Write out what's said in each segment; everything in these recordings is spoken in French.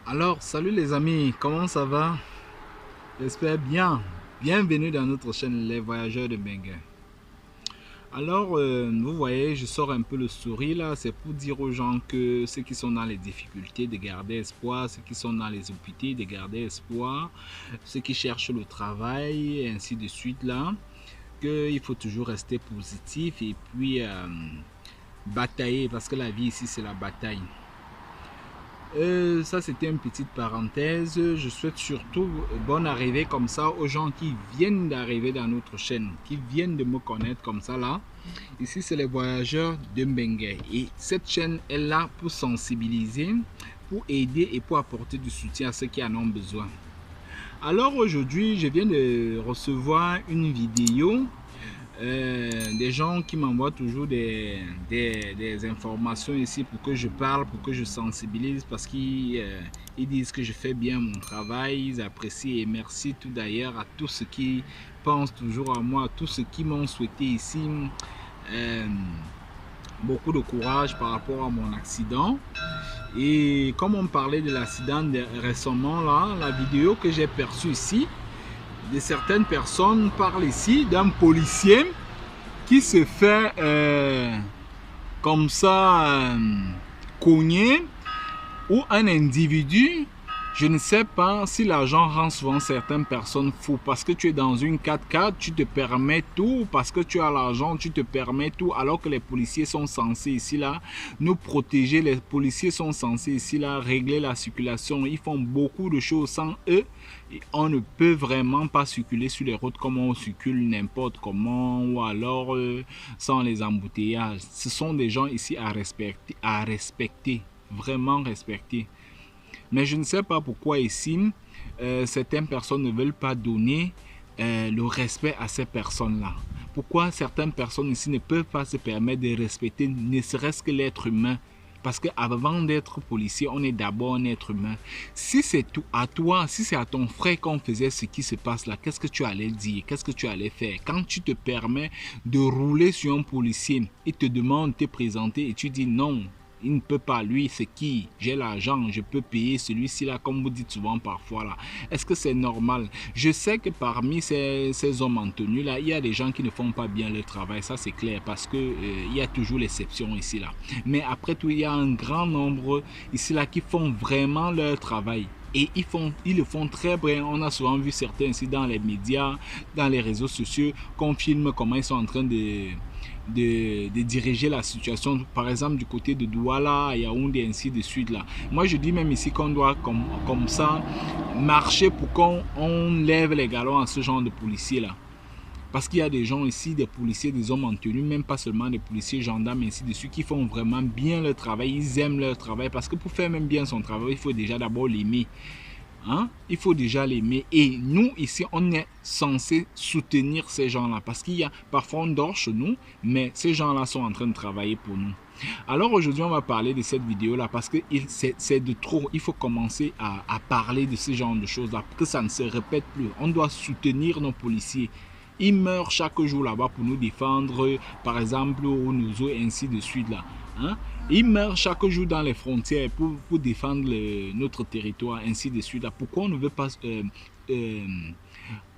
Alors, salut les amis, comment ça va? J'espère bien. Bienvenue dans notre chaîne Les Voyageurs de Benguin. Alors, vous voyez, je sors un peu le sourire là, c'est pour dire aux gens que ceux qui sont dans les difficultés de garder espoir, ceux qui sont dans les hôpitaux de garder espoir, ceux qui cherchent le travail, et ainsi de suite là, qu'il faut toujours rester positif et puis batailler parce que la vie ici c'est la bataille. Ça c'était une petite parenthèse. Je souhaite surtout bonne arrivée comme ça aux gens qui viennent d'arriver dans notre chaîne, qui viennent de me connaître comme ça là. Ici c'est les voyageurs de Benguin et cette chaîne est là pour sensibiliser, pour aider et pour apporter du soutien à ceux qui en ont besoin. Alors aujourd'hui je viens de recevoir une vidéo. Des gens qui m'envoient toujours des informations ici pour que je parle, pour que je sensibilise, parce qu'ils disent que je fais bien mon travail, ils apprécient et merci tout d'ailleurs à tous ceux qui pensent toujours à moi, à tous ceux qui m'ont souhaité ici beaucoup de courage par rapport à mon accident. Et comme on parlait de l'accident récemment là, la vidéo que j'ai perçue ici, de certaines personnes parlent ici d'un policier qui se fait comme ça cogner, ou un individu, je ne sais pas si l'argent rend souvent certaines personnes fous, parce que tu es dans une 4x4, tu te permets tout, parce que tu as l'argent, tu te permets tout, alors que les policiers sont censés ici là nous protéger, les policiers sont censés ici là régler la circulation, ils font beaucoup de choses. Sans eux, et on ne peut vraiment pas circuler sur les routes comme on circule n'importe comment, ou alors sans les embouteillages. Ce sont des gens ici à respecter, vraiment respecter. Mais je ne sais pas pourquoi ici, certaines personnes ne veulent pas donner le respect à ces personnes-là. Pourquoi certaines personnes ici ne peuvent pas se permettre de respecter ne serait-ce que l'être humain? Parce qu'avant d'être policier, on est d'abord un être humain. Si c'est à toi, si c'est à ton frère qu'on faisait ce qui se passe là, qu'est-ce que tu allais dire? Qu'est-ce que tu allais faire? Quand tu te permets de rouler sur un policier, il te demande de te présenter et tu dis non. Il ne peut pas, lui, c'est qui? J'ai l'argent, je peux payer celui-ci là, comme vous dites souvent parfois là. Est-ce que c'est normal? Je sais que parmi ces hommes en tenue là, il y a des gens qui ne font pas bien leur travail, ça c'est clair, parce que il y a toujours l'exception ici là. Mais après tout, il y a un grand nombre ici là qui font vraiment leur travail. Et ils le font très bien. On a souvent vu certains ici dans les médias, dans les réseaux sociaux, qu'on filme comment ils sont en train de diriger la situation, par exemple du côté de Douala, Yaoundé, ainsi de suite là. Moi je dis même ici qu'on doit comme ça marcher pour qu'on lève les galons à ce genre de policiers là. Parce qu'il y a des gens ici, des policiers, des hommes en tenue, même pas seulement des policiers, gendarmes, ainsi de suite, qui font vraiment bien leur travail, ils aiment leur travail. Parce que pour faire même bien son travail, il faut déjà d'abord l'aimer. Hein? Il faut déjà l'aimer. Et nous, ici, on est censé soutenir ces gens-là. Parce qu'il y a, parfois, on dort chez nous, mais ces gens-là sont en train de travailler pour nous. Alors aujourd'hui, on va parler de cette vidéo-là parce que c'est de trop. Il faut commencer à parler de ce genre de choses-là, pour que ça ne se répète plus. On doit soutenir nos policiers. Ils meurent chaque jour là-bas pour nous défendre, par exemple, au Nouzo et ainsi de suite là. Hein? Ils meurent chaque jour dans les frontières pour défendre notre territoire, ainsi de suite là. Pourquoi on ne veut pas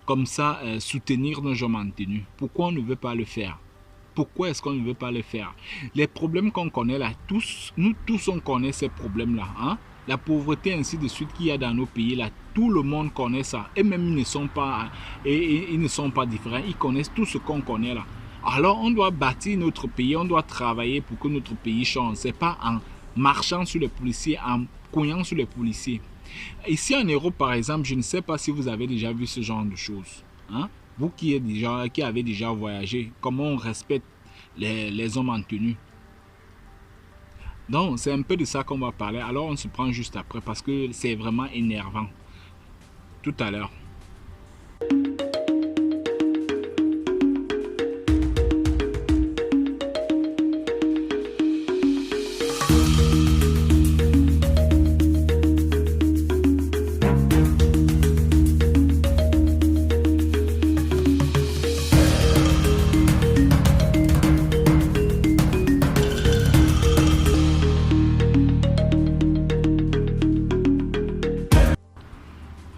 comme ça soutenir nos gens en tenue? Pourquoi on ne veut pas le faire? Pourquoi est-ce qu'on ne veut pas le faire? Les problèmes qu'on connaît là, nous tous on connaît ces problèmes-là. Hein? La pauvreté ainsi de suite qu'il y a dans nos pays là, tout le monde connaît ça. Et même ils ne sont pas différents, ils connaissent tout ce qu'on connaît là. Alors on doit bâtir notre pays, on doit travailler pour que notre pays change. C'est pas en marchant sur les policiers, en cognant sur les policiers. Ici en Europe par exemple, je ne sais pas si vous avez déjà vu ce genre de choses. Hein? Vous qui avez déjà voyagé, comment on respecte les hommes en tenue. Donc, c'est un peu de ça qu'on va parler. Alors, on se prend juste après parce que c'est vraiment énervant. Tout à l'heure.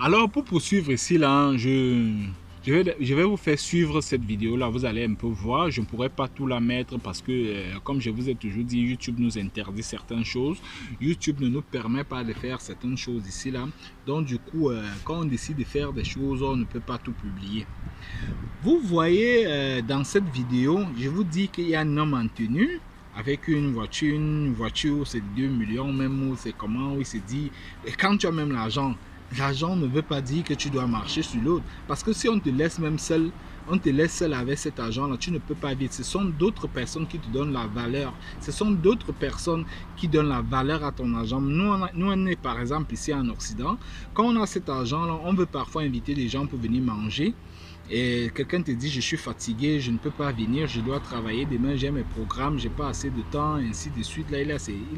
Alors pour poursuivre ici là, je vais vous faire suivre cette vidéo là, vous allez un peu voir. Je ne pourrais pas tout la mettre parce que comme je vous ai toujours dit, YouTube nous interdit certaines choses. YouTube ne nous permet pas de faire certaines choses ici là. Donc du coup, quand on décide de faire des choses, on ne peut pas tout publier. Vous voyez dans cette vidéo, je vous dis qu'il y a un homme en tenue avec une voiture c'est 2 millions même, ou c'est comment, où il se dit, et quand tu as même l'argent ne veut pas dire que tu dois marcher sur l'autre, parce que si on te laisse même seul, on te laisse seul avec cet argent là, tu ne peux pas vivre. Ce sont d'autres personnes qui te donnent la valeur, ce sont d'autres personnes qui donnent la valeur à ton argent. Nous on est par exemple ici en Occident, quand on a cet argent là, on veut parfois inviter des gens pour venir manger. Et quelqu'un te dit je suis fatigué, je ne peux pas venir, je dois travailler, demain j'ai mes programmes, j'ai pas assez de temps, ainsi de suite. Là il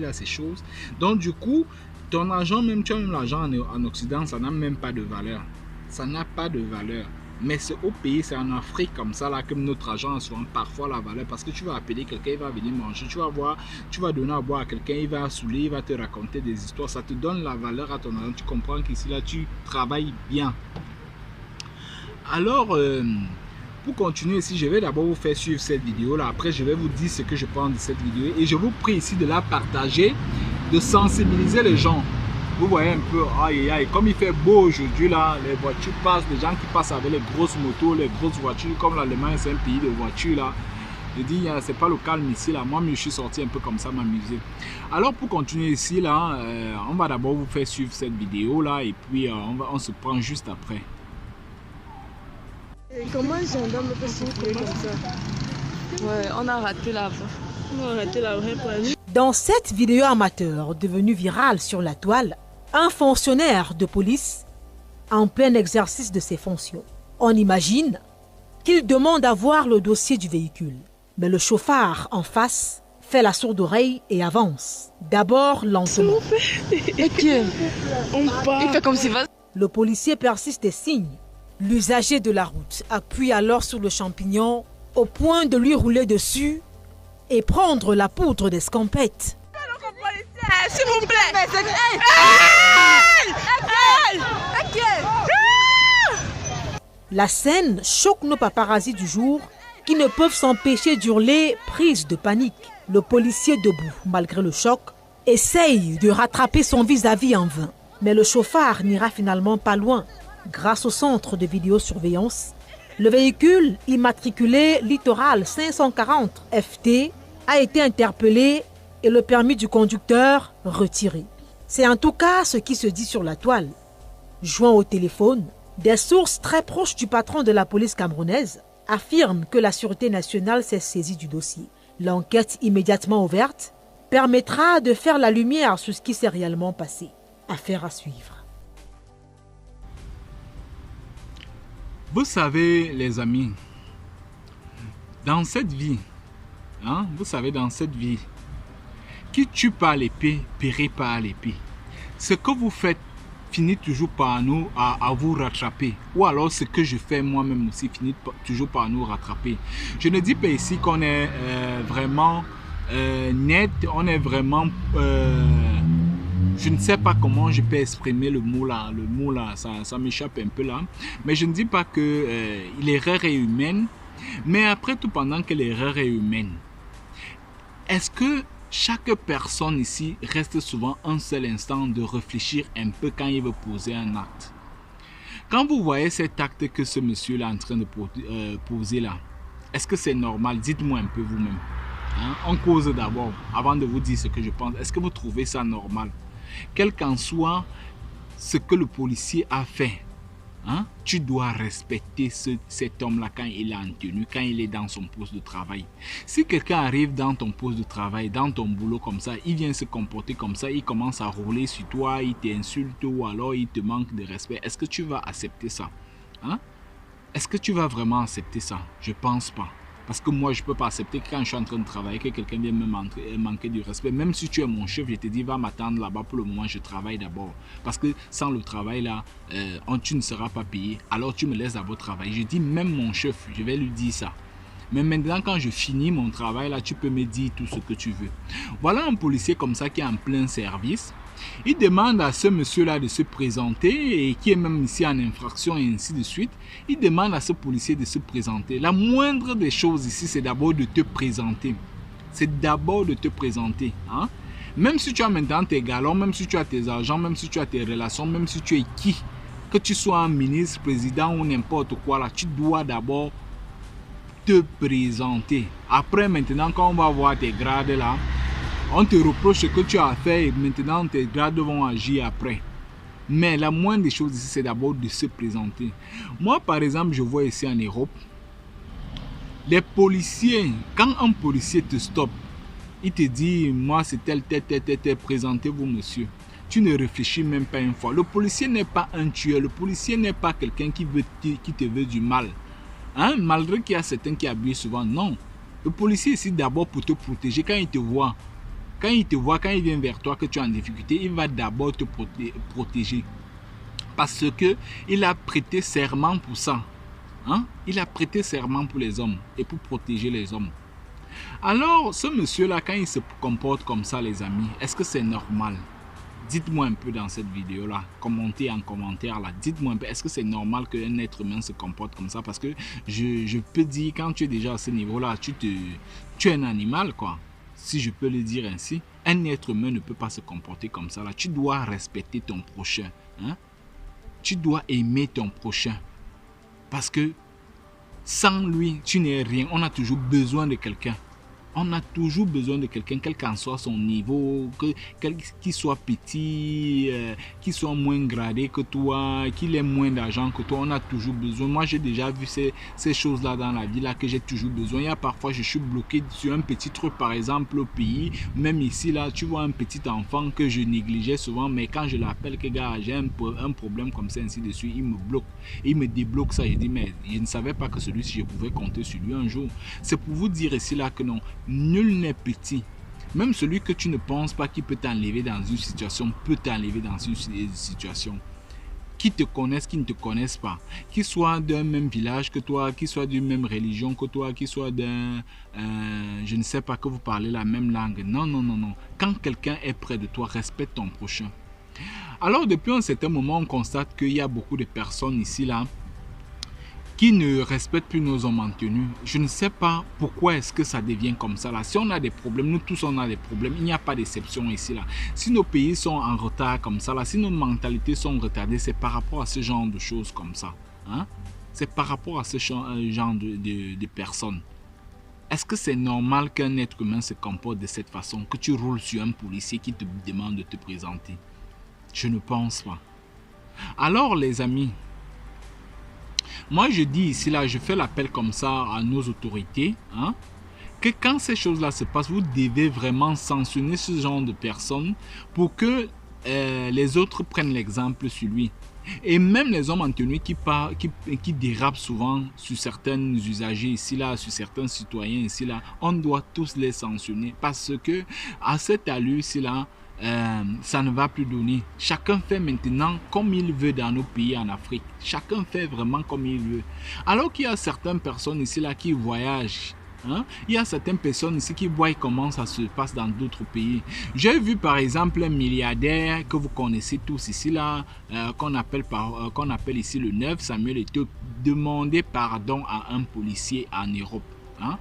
a ces choses. Donc du coup, ton argent, même tu as même l'argent en Occident, ça n'a même pas de valeur. Ça n'a pas de valeur. Mais c'est au pays, c'est en Afrique comme ça là que notre argent a souvent parfois la valeur, parce que tu vas appeler quelqu'un, il va venir manger, tu vas voir, tu vas donner à boire à quelqu'un, il va saouler, il va te raconter des histoires, ça te donne la valeur à ton argent. Tu comprends qu'ici là tu travailles bien. Alors, pour continuer ici, je vais d'abord vous faire suivre cette vidéo là. Après, je vais vous dire ce que je pense de cette vidéo. Et je vous prie ici de la partager, de sensibiliser les gens. Vous voyez un peu, aïe aïe, comme il fait beau aujourd'hui là, les voitures passent, les gens qui passent avec les grosses motos, les grosses voitures, comme l'Allemagne c'est un pays de voitures là. Je dis, c'est pas le calme ici là. Moi, je suis sorti un peu comme ça m'amuser. Alors, pour continuer ici là, on va d'abord vous faire suivre cette vidéo là. Et puis, on se prend juste après. Et comment un gendarme peut circuler comme ça? Ouais, on a raté la voie. On a raté la vraie place. Dans cette vidéo amateur devenue virale sur la toile, un fonctionnaire de police en plein exercice de ses fonctions. On imagine qu'il demande à voir le dossier du véhicule. Mais le chauffard en face fait la sourde oreille et avance. D'abord lentement. Ok. On part. Il fait comme s'il va. Le policier persiste et signe. L'usager de la route appuie alors sur le champignon au point de lui rouler dessus et prendre la poudre d'escampette. S'il vous plaît. La scène choque nos paparazzis du jour qui ne peuvent s'empêcher d'hurler prise de panique. Le policier debout, malgré le choc, essaye de rattraper son vis-à-vis en vain. Mais le chauffard n'ira finalement pas loin. Grâce au centre de vidéosurveillance, le véhicule immatriculé Littoral 540 FT a été interpellé et le permis du conducteur retiré. C'est en tout cas ce qui se dit sur la toile. Joint au téléphone, des sources très proches du patron de la police camerounaise affirment que la Sûreté nationale s'est saisie du dossier. L'enquête immédiatement ouverte permettra de faire la lumière sur ce qui s'est réellement passé. Affaire à suivre. Vous savez les amis, dans cette vie, vous savez dans cette vie, qui tue par l'épée, périt par l'épée. Ce que vous faites finit toujours par nous à vous rattraper. Ou alors ce que je fais moi-même aussi finit toujours par nous rattraper. Je ne dis pas ici qu'on est vraiment net, on est vraiment... je ne sais pas comment je peux exprimer le mot là, ça m'échappe un peu là. Mais je ne dis pas que l'erreur est humaine. Mais après tout, pendant que l'erreur est humaine, est-ce que chaque personne ici reste souvent un seul instant de réfléchir un peu quand il veut poser un acte? Quand vous voyez cet acte que ce monsieur-là est en train de poser là, est-ce que c'est normal? Dites-moi un peu vous-même. On cause d'abord, avant de vous dire ce que je pense. Est-ce que vous trouvez ça normal? Quel qu'en soit ce que le policier a fait, tu dois respecter cet homme-là quand il est en tenue, quand il est dans son poste de travail. Si quelqu'un arrive dans ton poste de travail, dans ton boulot comme ça, il vient se comporter comme ça, il commence à rouler sur toi, il t'insulte ou alors il te manque de respect, est-ce que tu vas accepter ça? Est-ce que tu vas vraiment accepter ça? Je pense pas. Parce que moi, je ne peux pas accepter que quand je suis en train de travailler, que quelqu'un vienne me manquer du respect. Même si tu es mon chef, je te dis, va m'attendre là-bas. Pour le moment, je travaille d'abord. Parce que sans le travail, là, tu ne seras pas payé. Alors, tu me laisses d'abord travailler. Je dis, même mon chef, je vais lui dire ça. Mais maintenant, quand je finis mon travail, là, tu peux me dire tout ce que tu veux. Voilà un policier comme ça qui est en plein service. Il demande à ce monsieur-là de se présenter, et qui est même ici en infraction et ainsi de suite. Il demande à ce policier de se présenter. La moindre des choses ici, c'est d'abord de te présenter. C'est d'abord de te présenter. Hein? Même si tu as maintenant tes galons, même si tu as tes argents, même si tu as tes relations, même si tu es qui, que tu sois un ministre, président ou n'importe quoi, là, tu dois d'abord te présenter. Après, maintenant, quand on va voir tes grades là, on te reproche ce que tu as fait et maintenant tes grades vont agir après. Mais la moindre des choses ici, c'est d'abord de se présenter. Moi, par exemple, je vois ici en Europe, les policiers, quand un policier te stoppe, il te dit, moi c'est tel, présentez-vous monsieur. Tu ne réfléchis même pas une fois. Le policier n'est pas un tueur, le policier n'est pas quelqu'un qui te veut du mal. Hein? Malgré qu'il y a certains qui abusent souvent, non. Le policier est ici d'abord pour te protéger. Quand il te voit, quand il vient vers toi que tu es en difficulté, il va d'abord te protéger. Parce qu'il a prêté serment pour ça. Hein? Il a prêté serment pour les hommes et pour protéger les hommes. Alors, ce monsieur-là, quand il se comporte comme ça, les amis, est-ce que c'est normal? Dites-moi un peu dans cette vidéo-là, commentez en commentaire là, dites-moi un peu, est-ce que c'est normal qu'un être humain se comporte comme ça? Parce que je peux dire, quand tu es déjà à ce niveau-là, tu es un animal, quoi. Si je peux le dire ainsi, un être humain ne peut pas se comporter comme ça là. Tu dois respecter ton prochain. Hein? Tu dois aimer ton prochain. Parce que sans lui, tu n'es rien. On a toujours besoin de quelqu'un. On a toujours besoin de quelqu'un, quel qu'en soit son niveau, qu'il soit petit, qu'il soit moins gradé que toi, qu'il ait moins d'argent que toi, on a toujours besoin. Moi, j'ai déjà vu ces choses-là dans la vie, là, que j'ai toujours besoin. Il y a parfois, je suis bloqué sur un petit truc, par exemple, au pays. Même ici, là, tu vois un petit enfant que je négligeais souvent, mais quand je l'appelle, que gars, j'ai un problème comme ça, ainsi de suite, il me bloque. Il me débloque ça. Je dis, mais je ne savais pas que celui-ci, je pouvais compter sur lui un jour. C'est pour vous dire ici, là, que non. Nul n'est petit. Même celui que tu ne penses pas qui peut t'enlever dans une situation, peut t'enlever dans une situation. Qui te connaissent, qui ne te connaissent pas. Qui soit d'un même village que toi, qui soit d'une même religion que toi, qui soit d'un... je ne sais pas, que vous parlez la même langue. Non, non, non, non. Quand quelqu'un est près de toi, respecte ton prochain. Alors, depuis un certain moment, on constate qu'il y a beaucoup de personnes ici, là, qui ne respectent plus nos hommes en tenue. Je ne sais pas pourquoi est-ce que ça devient comme ça là. Si on a des problèmes, nous tous on a des problèmes, il n'y a pas d'exception ici là. Si nos pays sont en retard comme ça là, si nos mentalités sont retardées, c'est par rapport à ce genre de choses comme ça. Hein? C'est par rapport à ce genre de personnes. Est-ce que c'est normal qu'un être humain se comporte de cette façon, que tu roules sur un policier qui te demande de te présenter? Je ne pense pas. Alors les amis, moi, je dis ici, là, je fais l'appel comme ça à nos autorités, hein, que quand ces choses-là se passent, vous devez vraiment sanctionner ce genre de personnes pour que les autres prennent l'exemple sur lui. Et même les hommes en tenue qui dérapent souvent sur certains usagers ici, là, sur certains citoyens ici, là, on doit tous les sanctionner parce que à cette allure ici, là, ça ne va plus donner. Chacun fait maintenant comme il veut dans nos pays en Afrique. Chacun fait vraiment comme il veut. Alors qu'il y a certaines personnes ici là qui voyagent. Hein? Il y a certaines personnes ici qui voient comment ça se passe dans d'autres pays. J'ai vu par exemple un milliardaire que vous connaissez tous ici là, qu'on appelle ici le 9, Samuel Eto'o, demander pardon à un policier en Europe. Hein?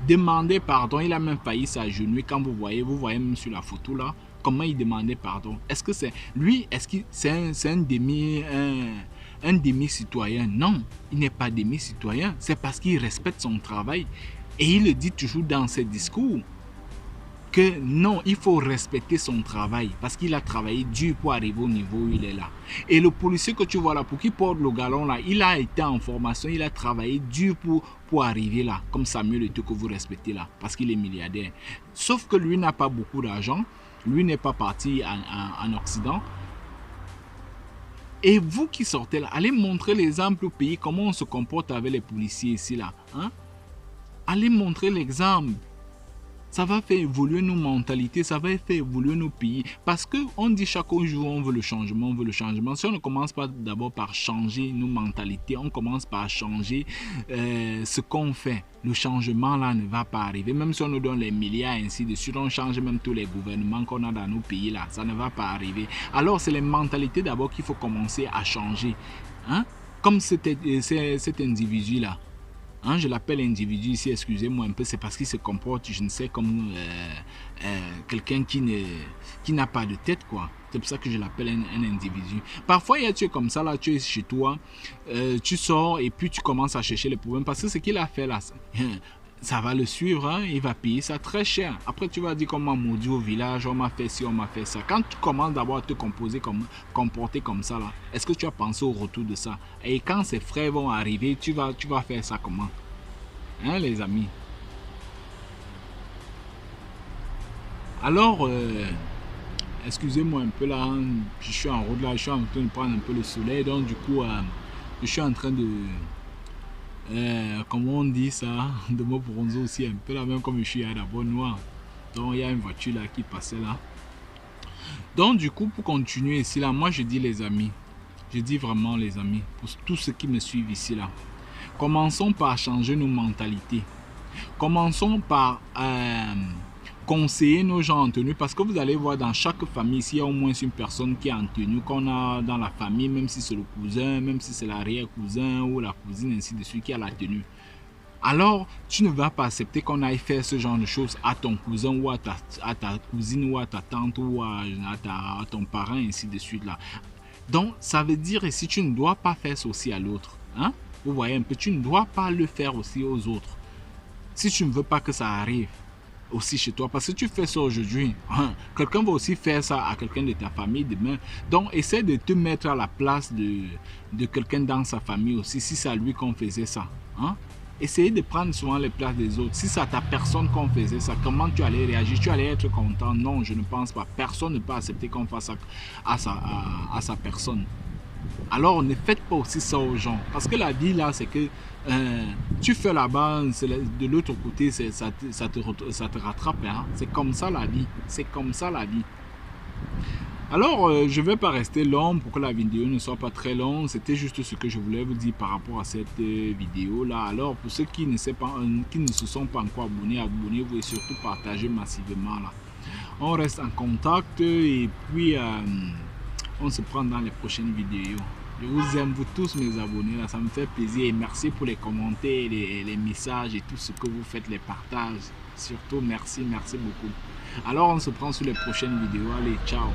Demander pardon, il a même failli s'agenouiller quand vous voyez même sur la photo là. Comment il demandait pardon? Est-ce que c'est lui? Est-ce que c'est un demi-citoyen? Non, il n'est pas demi-citoyen. C'est parce qu'il respecte son travail. Et il le dit toujours dans ses discours que non, il faut respecter son travail parce qu'il a travaillé dur pour arriver au niveau où il est là. Et le policier que tu vois là, pour qu'il porte le galon là, il a été en formation, il a travaillé dur pour arriver là, comme Samuel Eto'o que vous respectez là, parce qu'il est milliardaire. Sauf que lui n'a pas beaucoup d'argent. Lui n'est pas parti en Occident. Et vous qui sortez là, allez montrer l'exemple au pays, comment on se comporte avec les policiers ici là. Hein? Allez montrer l'exemple. Ça va faire évoluer nos mentalités, ça va faire évoluer nos pays. Parce qu'on dit chaque jour, on veut le changement, on veut le changement. Si on ne commence pas d'abord par changer nos mentalités, on commence par changer ce qu'on fait. Le changement là ne va pas arriver. Même si on nous donne les milliards ainsi de suite, on change même tous les gouvernements qu'on a dans nos pays là, ça ne va pas arriver. Alors c'est les mentalités d'abord qu'il faut commencer à changer. Hein? Comme cet individu là. Hein, je l'appelle individu ici, excusez-moi un peu, c'est parce qu'il se comporte, je ne sais, comme quelqu'un qui n'a pas de tête, quoi. C'est pour ça que je l'appelle un individu. Parfois, tu es comme ça, là, tu es chez toi, tu sors et puis tu commences à chercher les problèmes. Parce que ce qu'il a fait là, ça va le suivre, hein, il va payer ça très cher. Après, tu vas dire comment maudit au village, on m'a fait ci, on m'a fait ça. Quand tu commences d'abord à te comporter comme ça, là, est-ce que tu as pensé au retour de ça? Et quand ces frères vont arriver, tu vas faire ça comment? Hein, les amis? Alors, excusez-moi un peu là, hein, je suis en route là, je suis en train de prendre un peu le soleil, donc du coup, je suis en train de... comment on dit ça, de me bronzer aussi un peu là, même comme je suis d'abord noir. Donc il y a une voiture là qui passait là. Donc du coup, pour continuer ici là, moi je dis les amis, je dis vraiment les amis, pour tous ceux qui me suivent ici là, commençons par changer nos mentalités. Commençons par conseiller nos gens en tenue, parce que vous allez voir dans chaque famille, s'il y a au moins une personne qui est en tenue, qu'on a dans la famille, même si c'est le cousin, même si c'est l'arrière-cousin ou la cousine, ainsi de suite, qui a la tenue. Alors, tu ne vas pas accepter qu'on aille faire ce genre de choses à ton cousin ou à ta cousine ou à ta tante ou à ton parent, ainsi de suite là. Donc, ça veut dire ici, tu ne dois pas faire ça aussi à l'autre. Hein? Vous voyez un peu, tu ne dois pas le faire aussi aux autres. Si tu ne veux pas que ça arrive aussi chez toi, parce que tu fais ça aujourd'hui, hein, quelqu'un va aussi faire ça à quelqu'un de ta famille demain. Donc essaie de te mettre à la place de quelqu'un dans sa famille aussi, si c'est à lui qu'on faisait ça, hein. Essayez de prendre souvent les places des autres. Si c'est à ta personne qu'on faisait ça, comment tu allais réagir? Tu allais être content? Non, je ne pense pas. Personne ne peut accepter qu'on fasse ça à sa personne. Alors ne faites pas aussi ça aux gens, parce que la vie là, c'est que tu fais là-bas, de l'autre côté, ça te rattrape, hein? C'est comme ça la vie, c'est comme ça la vie. Alors je vais pas rester long pour que la vidéo ne soit pas très longue. C'était juste ce que je voulais vous dire par rapport à cette vidéo là. Alors pour ceux qui ne se sont pas encore abonnés, abonnez-vous et surtout partagez massivement là. On reste en contact et puis on se prend dans les prochaines vidéos. Je vous aime, vous tous mes abonnés, là, ça me fait plaisir. Et merci pour les commentaires, les messages et tout ce que vous faites, les partages. Surtout, merci beaucoup. Alors, on se prend sur les prochaines vidéos. Allez, ciao.